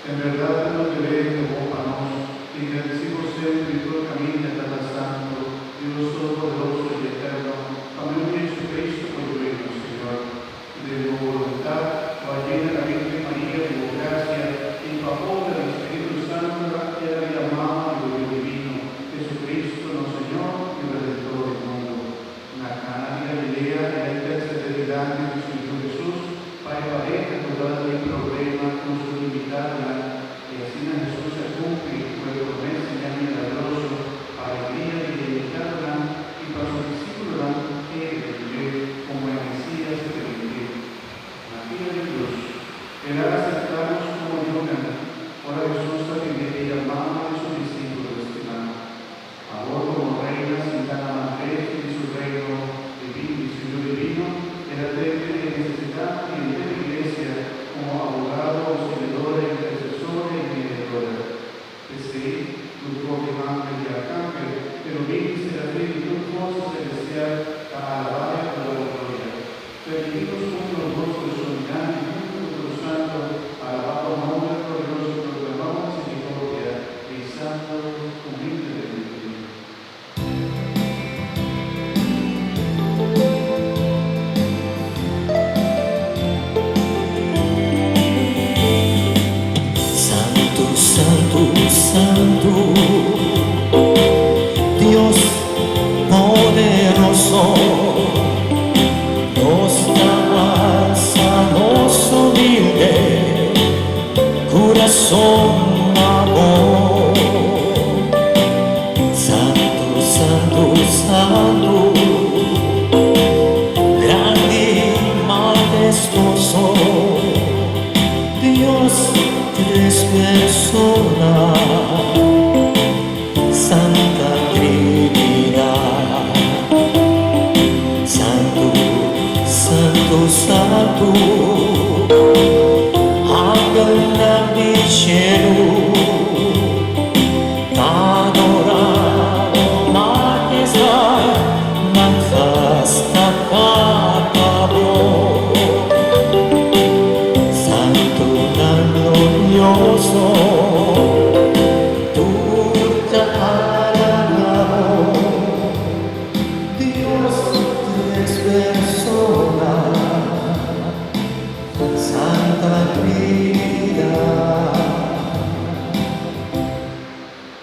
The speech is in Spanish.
En verdad no te ves, ópanos, y te decimos siempre y tu camino cada santo, Dios todopoderoso y eterno, también Jesucristo, por reino, Señor, de tu voluntad, o llena la Virgen María de tu gracia, y favor del Espíritu Santo, y la llamada de lo divino, Jesucristo, nuestro Señor y Redentor del mundo. En la Cana de Galilea, en la intercederidad de su Hijo Jesús, para pareja toda el problema con su limitada, y así en Jesús se cumple, fue promesa ya milagroso, para el día de limitarla, y para sus discípulos que de como el Mesías que venía. La tía de Dios, era aceptados como Dios, ahora Jesús también y llamaba a sus discípulos estimados. Ahora como reina sentada a la fe de su reino divino y su divino, era de necesidad y de la iglesia como abogado, auxiliadora, intercesora y mediadora. Desde tu propio ángel y arcángel, pero bien será de tu fuerza celestial para alabar y toda la gloria. Permitidos juntos los dos de su unidad y juntos con los santos, alabar tu nombre glorioso, proclamamos misericordia y santo humildemente. Santo, Dios poderoso, nos llamas a los humildes, corazón, amor. Santo, Santo, Santo, grande y majestuoso, Dios tres personas, Santa Trinidad. Santo, Santo, Santo, ángel del cielo, adorado, majestad, majestad, glorioso,